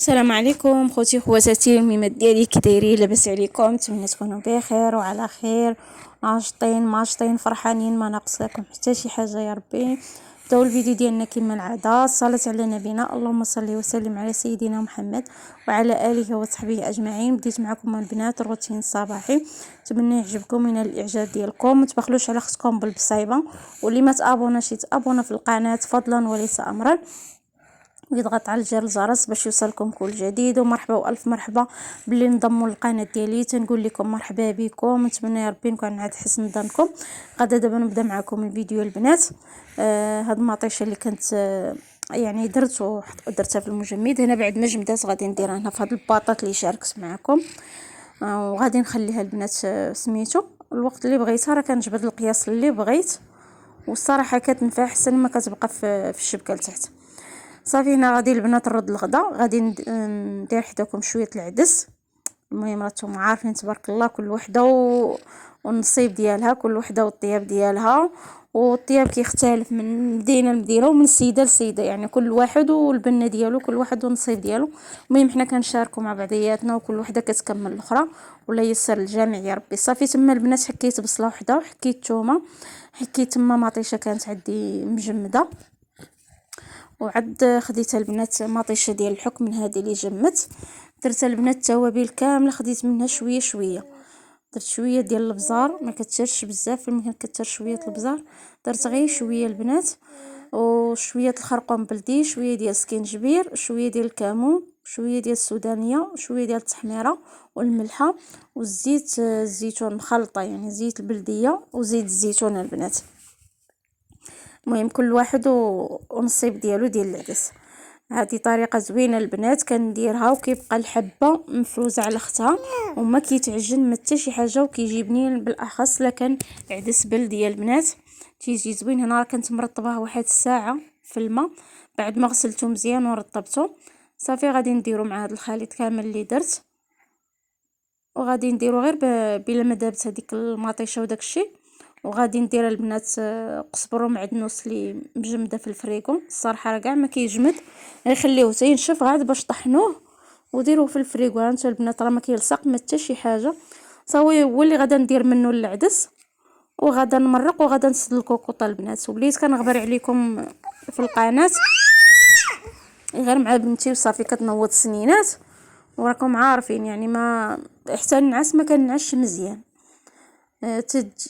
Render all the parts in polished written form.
السلام عليكم خوتي خواتاتي الميمات ديالي، كي دايرين؟ لاباس عليكم؟ نتمنى تكونوا بخير وعلى خير، ناشطين ماشطين فرحانين، ما ناقصاكم حتى شي حاجه يا ربي. نبداو الفيديو ديالنا كما العاده. الصلاه على نبينا، اللهم صل وسلم على سيدنا محمد وعلى اله وصحبه اجمعين. بديت معكم البنات الروتين الصباحي، نتمنى يعجبكم من الاعجاب ديالكم. ما تبخلوش على اختكم بالبصيبه، واللي ما تابوناش يتابونا في القناه فضلا وليس امرا، ويضغط على زر الجرس باش يوصلكم كل جديد. ومرحبا والف مرحبا باللي انضموا للقناه ديالي، تنقول لكم مرحبا بكم. نتمنى يا ربي نكون عند حسن ظنكم. غدا دابا نبدا معكم الفيديو البنات. هاد المطيشه اللي كنت يعني درتها في المجمد هنا. بعد ما جمدات غادي نديرها هنا في هاد الباطاط اللي شاركت معكم. وغادي نخليها البنات سميتو الوقت اللي بغيتها، راه كنجبد القياس اللي بغيت، والصراحه كتنفع احسن ما كتبقى في الشبكه لتحت. صافي هنا غادي البنات نرد الغدا. غادي ندير حداكم شويه العدس. المهم راكم عارفين تبارك الله كل وحده والنصيب ديالها، كل وحده والطياب ديالها. والطياب كيختلف من مدينه لمدينه ومن سيده لسيده، يعني كل واحد والبنه ديالو، كل واحد والنصيب ديالو. المهم حنا كنشاركوا مع بعضياتنا وكل وحده كتكمل الاخرى، ولا يسر الجميع يا ربي. صافي تما البنات حكيت بصله وحده وحكيت ثومه، حكيت تما مطيشه كانت عندي مجمده، وعد خديتها البنات مطيشه ديال الحك من هذه اللي جمت. درت البنات التوابل كامله، خديت منها شويه شويه. درت شويه ديال البزار، ما كترش بزاف، ممكن كتر شويه البزار، درت غير شويه البنات. وشويه الخرقوم بلدي، شويه ديال السكينجبير، شويه ديال الكمون، شويه ديال السودانيه، شويه ديال التحميره والملحه، والزيت الزيتون مخلطه، يعني زيت البلديه وزيت الزيتون البنات. المهم كل واحد ونصيب ديالو ديال العدس. هذه طريقه زوينه البنات كنديرها، وكيبقى الحبه مفروزه على اختها وما كيتعجن ما حتى شي حاجه، وكيجي بنين بالاخص لكن عدس بلدي البنات تيجي زوين. هنا راه كنت مرطباه واحد الساعه في الماء بعد ما غسلته مزيان ورطبته. صافي غادي نديرو مع هذا الخليط كامل اللي درت، وغادي نديرو غير بلا ما دابت هذيك المطيشه وداك الشيء. وغادي ندير البنات قزبر ومعدنوس اللي مجمده في الفريكو. الصراحه راه كاع ما كيجمد، غير خليوه حتى ينشف عاد باش طحنوه وديروه في الفريكو. هانتو البنات راه ما كيلصق ما حتى شي حاجه. صافي هو اللي غادا ندير منه العدس، وغادا نمرق وغادا نسد الكوكوطه البنات. وليت كنغبر عليكم في القناه غير مع بنتي وصافي كتنوض سنينات، وراكم عارفين يعني ما حتى النعاس ما كنعش مزيان.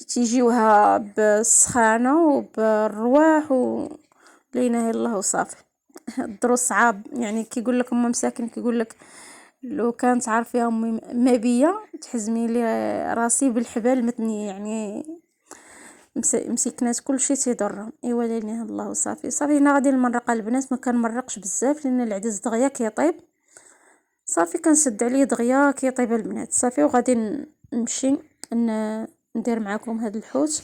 تيجيوها بالسخانه وبالرواح لا اله الا الله وصافي. الدروس صعاب، يعني كيقول لك ام مساكن، كيقول لك لو كانت عارفه امي ما بيا تحزمي لي راسي بالحبال متني، يعني مسكنات كل شيء تيضرهم. ايوا لا اله الا الله وصافي. صافي هنا غادي نمرق البنات، ما كنمرقش بزاف لان العدس دغيا كيطيب. صافي كنسد عليه دغيا كيطيب البنات. صافي وغادي نمشي ندير معكم هذا الحوت.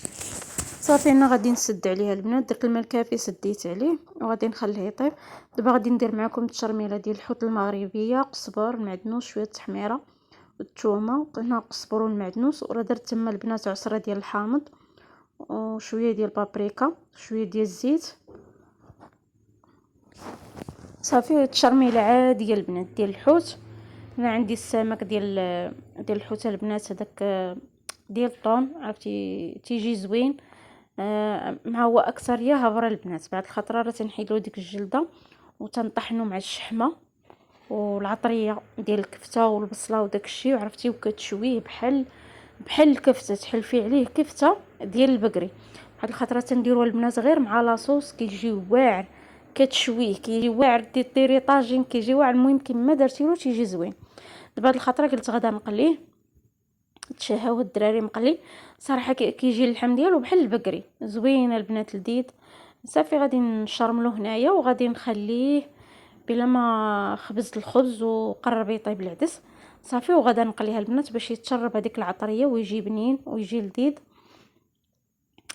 صافي هنا غادي نسد عليها البنات، درت الماء الكافي سديت عليه وغادي نخليه يطيب. دابا غادي ندير معكم التشرميله ديال الحوت المغربيه، قزبر المعدنوس شويه التحميره والثومه. هنا قزبر والمعدنوس، وراه درت تما البنات عصره ديال الحامض وشويه ديال البابريكا شويه ديال الزيت. صافي التشرميله عاديه البنات ديال الحوت. هنا عندي السمك ديال الحوت البنات، هذاك ديال الطون، عرفتي تيجي زوين. مع هو اكثر يا هبره البنات. بعد الخطره راه تنحيدو ديك الجلده وتنطحنو مع الشحمه والعطريه ديال الكفته والبصله وداك الشيء، وعرفتي وكتشويه بحال الكفته، تحلفي عليه كفته ديال البقري. واحد الخطره تنديروها البنات غير مع لاصوص كيجي واعر، كتشويه كيجي واعر، ديري طاجين كيجي واعر. المهم كيما درتيلو تيجي زوين. دابا هاد الخطره قلت غدا نقليه، تشهاو الدراري مقلي صراحه كيجي اللحم ديالو بحال البقري زوين البنات لذيذ. صافي غادي نشرملو هنايا وغادي نخليه بلا ما خبزت الخبز وقرب يطيب العدس. صافي وغدا نقليها البنات باش يتشرب هذيك العطريه ويجي بنين ويجي لذيذ.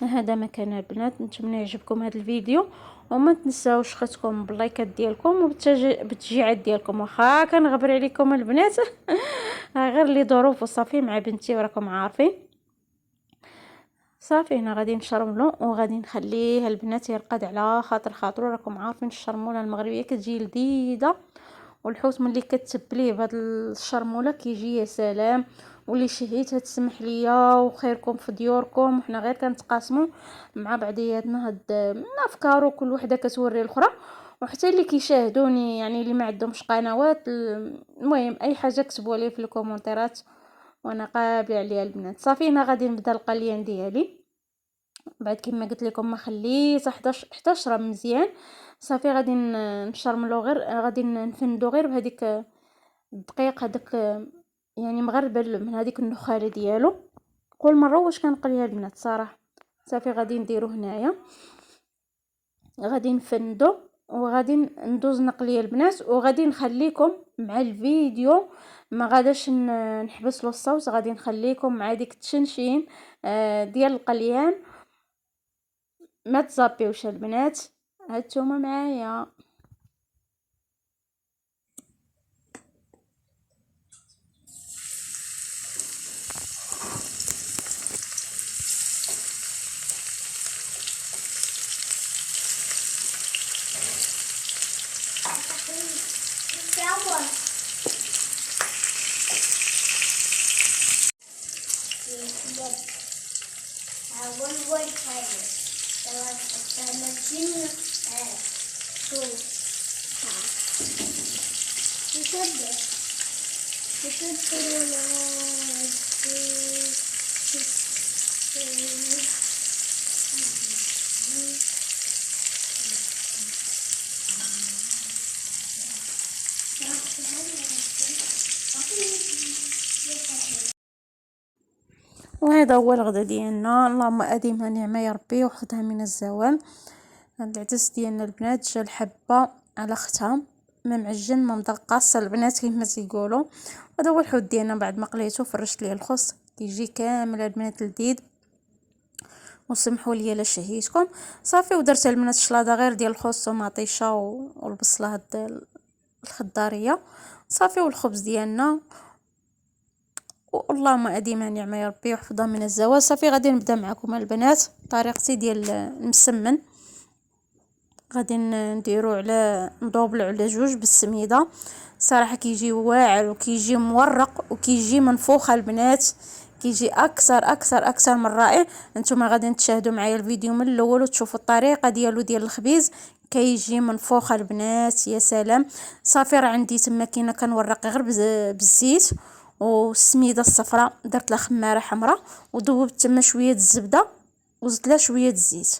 هذا مكان البنات، نتمنى يعجبكم هذا الفيديو، وما تنساوش ختكم باللايكات ديالكم وبالتشجيعات ديالكم. واخا كنغبر عليكم البنات غير لي ظروف وصافي مع بنتي وراكم عارفين. صافي هنا غادي نشرملو وغادي نخليه البنات يرقد على خاطر خاطرو. راكم عارفين الشرموله المغربيه كتجي لذيذه والحوت ملي كتبليه بهاد الشرموله كيجي يا سلام. واللي شهيت تسمح ليا وخيركم في ديوركم، وحنا غير كنتقاسموا مع بعضياتنا هاد الافكار، وكل وحده كتوري الاخرى. وحتى اللي كيشاهدوني يعني اللي ما عندهمش قنوات، المهم اي حاجه كتبوا لي في الكومونتيرات وانا قابله عليها البنات. صافي انا غادي نبدا القليان ديالي بعد كما قلت لكم ما خليت 11 راه مزيان. صافي غادي نشرملو غير، غادي نفندو غير بهذيك الدقيق هذاك، يعني مغربل من هذيك النخاله ديالو. كل مره واش كنقليها البنات صراحه. صافي غادي نديرو هنايا، غادي نفندو وغادي ندوز نقليه البنات، وغادي نخليكم مع الفيديو. ما غاداش نحبس له الصوت، غادي نخليكم مع ديك التشنشين ديال القليان. ما تزابيوش البنات، هانتوما معايا. وهذا هو الغدا ديالنا. اللهم اديمها نعمه يا ربي وخذها من الزوال. هاد العدس ديالنا البنات جا الحبه على اختها، ما معجن ما مدقص البنات كيما تيقولوا. هذا هو الحوت ديالنا بعد ما قليته فرشت ليه الخص، كيجي كامل البنات لذيذ. وسمحوا لي الا شهيتكم. صافي ودرت البنات شلاضه غير ديال الخص ومطيشه والبصله هاد الخضاريه. صافي والخبز ديالنا، واللهم اديمها نعمه يا ربي وحفظها من الزوال. صافي غادي نبدا معكم البنات طريقتي ديال المسمن. غادي نديرو على ندوبلو على جوج بالسميده. صراحه كيجي واعر وكيجي مورق وكيجي منفوخ البنات، كيجي اكثر من رائع. نتوما غادي تشاهدوا معايا الفيديو من الاول وتشوفوا الطريقه ديالو ديال الخبيز، كيجي منفوخ البنات يا سلام. صافي راه عندي تما كاينه كنورق غير بالزيت والسميده الصفراء، درت لها خماره حمراء وذوبت تما شويه الزبده وزدت لها شويه الزيت.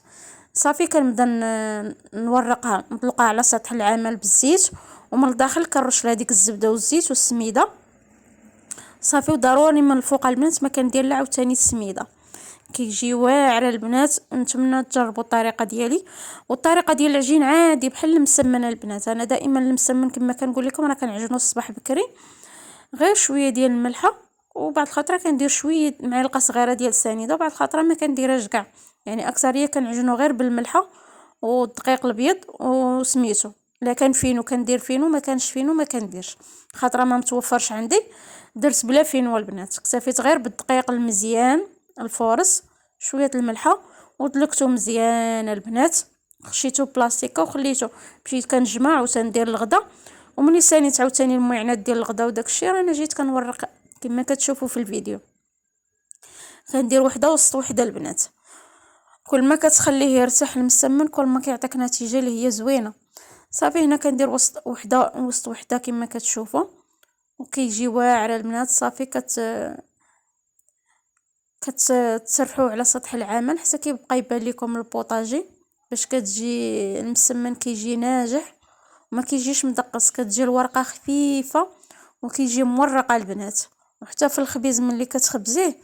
صافي كنبدا نورقها نطلقها على سطح العمل بالزيت، ومن الداخل كنرش لها ديك الزبده والزيت والسميده. صافي وضروري من الفوق البنات ما كندير لها عاوتاني السميده، كيجي واعر البنات. نتمنى تجربوا الطريقه ديالي. والطريقه ديال العجين عادي بحال المسمن البنات. انا دائما المسمن كما كنقول لكم راه كنعجنو الصباح بكري، غير شويه ديال الملحه، وبعد الخطره كندير شويه معلقه صغيره ديال السنيده، وبعد الخطره ما كنديرهاش كاع، يعني اكثريه كنعجنو غير بالملحه والدقيق الابيض وسميتو. لا كان فينو كندير فينو، ما كانش فينو ما كنديرش، خاطر ما متوفرش عندي. درت بلا فينو البنات، اكتفيت غير بالدقيق المزيان الفورس شويه الملحه ودلكتو مزيان البنات. خشيتو بلاستيكه وخليته. مشيت كنجمع وتندير الغدا، ومني سانيت عاوتاني المعينات ديال الغدا وداكشي رانا جيت كنورق كما كتشوفوا في الفيديو. كندير وحده وسط وحده البنات. كل ما كتخليه يرتاح المسمن كل ما كيعطيك نتيجه اللي هي زوينه. صافي هنا كندير وسط وحده كما كتشوفوا، وكيجي واعر البنات. صافي كتسرحوه على سطح العمل حتى كيبقى يبان لكم البوطاجي، باش كتجي المسمن كيجي ناجح وما كيجيش مدقص، كتجي الورقه خفيفه وكيجي مورقه البنات. وحتى في الخبيز ملي كتخبزيه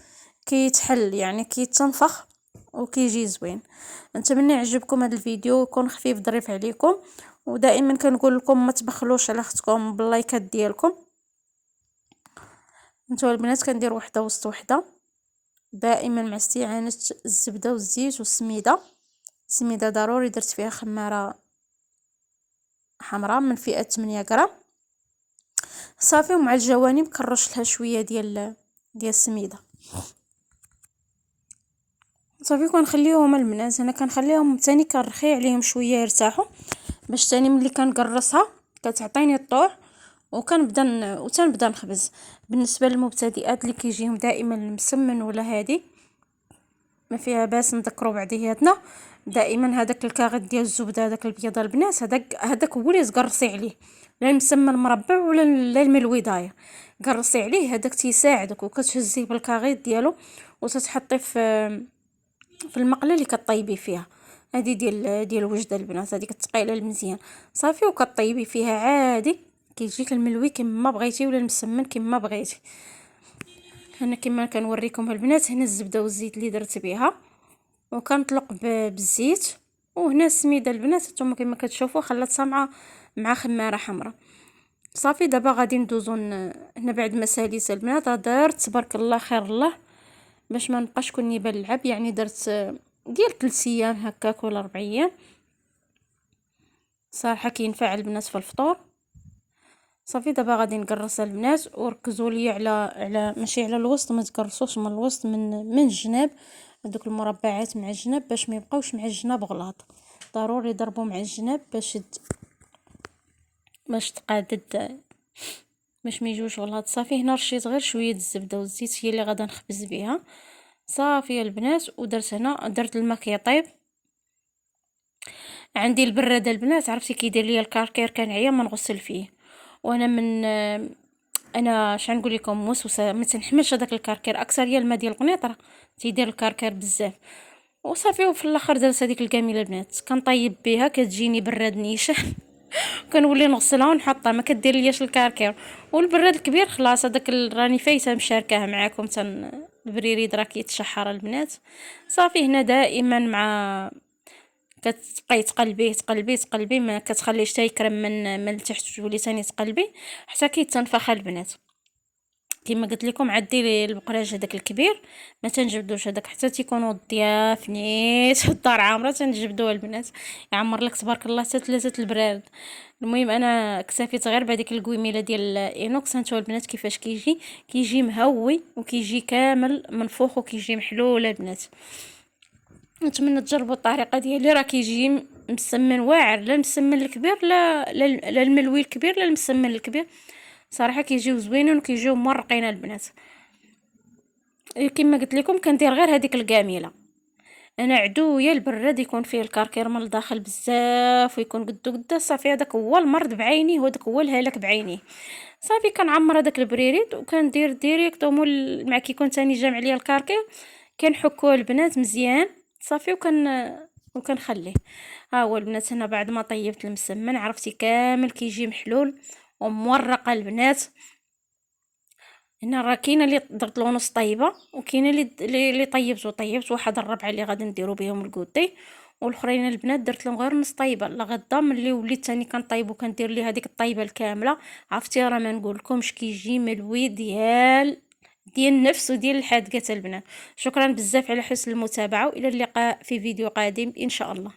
كيتحل يعني كيتنفخ وكيجي زوين. نتمنى يعجبكم هذا الفيديو ويكون خفيف ظريف عليكم. ودائما كنقول لكم ما تبخلوش على اختكم باللايكات ديالكم. نتوما البنات كندير وحده وسط وحده دائما مع استعانه الزبده والزيت والسميده. السميده ضروري درت فيها خماره حمراء من فئه 8 غرام. صافي ومع الجوانب كنرش لها شويه ديال السميده. صافي كنخليهم البنات، انا كنخليهم ثاني كنرخي عليهم شويه يرتاحوا، باش ثاني ملي كنقرصها كتعطيني الطوع وتنبدا نخبز. بالنسبه للمبتدئات اللي كيجيهم دائما المسمن ولا هادي، ما فيها باس نذكروا بعضياتنا دائما هذاك الكاغيط ديال الزبده، هذاك البيض البنات، هذاك هو اللي تقرصي عليه، لا المسمن مربع ولا الملوي داير، قرصي عليه هذاك تيساعدك. وكتهزيه بالكاغيط ديالو وتتحطيه في المقله اللي كطيبي فيها، هذه ديال الوجده البنات، هذيك الثقيله المزيان صافي، وكطيبي فيها عادي كيجيك الملوي كما بغيتي ولا المسمن كما بغيتي. هنا كما كنوريكم البنات، هنا الزبده والزيت اللي درت بها، وكنطلق بالزيت. وهنا السميده البنات نتوما كما كتشوفوا خلطتها مع خماره حمراء. صافي دابا غادي ندوزو هنا بعد ما ساليت البنات درت تبارك الله خير الله باش ما نبقاش كوني بلعب، يعني درت ديال 3 ايام هكاك ولا 4 ايام، صراحه كينفع البنات في الفطور. صافي دابا غادي نقرص البنات، وركزوا لي على ماشي على الوسط، ما تقرصوش من الوسط، من الجناب، هذوك المربعات مع الجناب باش ما يبقاوش مع الجناب غلاط، ضروري ضربوا مع الجناب باش تقادد، باش ما يجوش غلاط. صافي هنا رشيت غير شويه الزبده والزيت هي اللي غادا نخبز بها. صافي البنات، ودرت هنا درت الماء كيطيب. عندي البراد البنات، عرفتي كيدير ليا الكركير، كنعيا ما نغسل فيه، وانا من انا شحال نقول لكم موسوسه ما تنحملش هذاك الكركير، اكثر هي الماء ديال القنيطره تيدير الكركير بزاف. وصافي وفي الاخر درت هذيك الكاميله البنات كنطيب بها، كتجيني براد نيشه كنولي نغسلها ونحطها، ما كدير لياش الكركير. والبراد الكبير خلاص هذاك راني فايته مشاركاه معاكم، البريريد راه كيتشحر البنات. صافي هنا دائما مع كتبقاي تقلبي ما كتخليش حتى يكرم من التحت، تولي ثاني تقلبي حتى كيتنفخ البنات. كما قلت لكم عدي البقراج هذاك الكبير ما تنجبدوش، هذاك حتى تيكونوا الضياف نيت الدار عامره تنجبدوها البنات، يعمر لك تبارك الله حتى 3 البراد. المهم انا اكتفيت غير بهذيك القويميله ديال الاينوكس. هانتو البنات كيفاش كيجي مهوي، وكيجي كامل منفوخ، وكيجي محلول البنات. نتمنى تجربوا الطريقه ديالي، راه كيجي مسمن واعر، لا المسمن الكبير لا الملوي الكبير لا المسمن الكبير، صراحه كيجيو زوينين وكيجيو مرقين البنات. كما قلت لكم كندير غير هذيك الكاميله، انا عدويا البراد يكون فيه الكركير من الداخل بزاف ويكون قدو صافي هذاك هو المرض بعيني، وهذاك هو الهلاك بعينيه. صافي كنعمر هذاك البريريد وكندير ديريكتومون مع كيكون ثاني جامع ليا الكركير، كنحكوه البنات مزيان صافي وكنخليه. ها هو البنات هنا بعد ما طيبت المسمن عرفتي كامل كيجي محلول ومورقه البنات. هنا راه كاينه اللي درت له نص طيبه، وكاينه اللي طيبت واحد الربعه اللي غادي نديرو بهم الكوتي، والاخرين البنات درت لهم غير نص طيبه. لغدا ملي وليت ثاني كنطيب وكندير ليه هذيك الطيبه الكامله، عرفتي راه ما نقولكمش كيجي ملوي ديال النفس وديال الحادقه البنات. شكرا بزاف على حسن المتابعه، والى اللقاء في فيديو قادم ان شاء الله.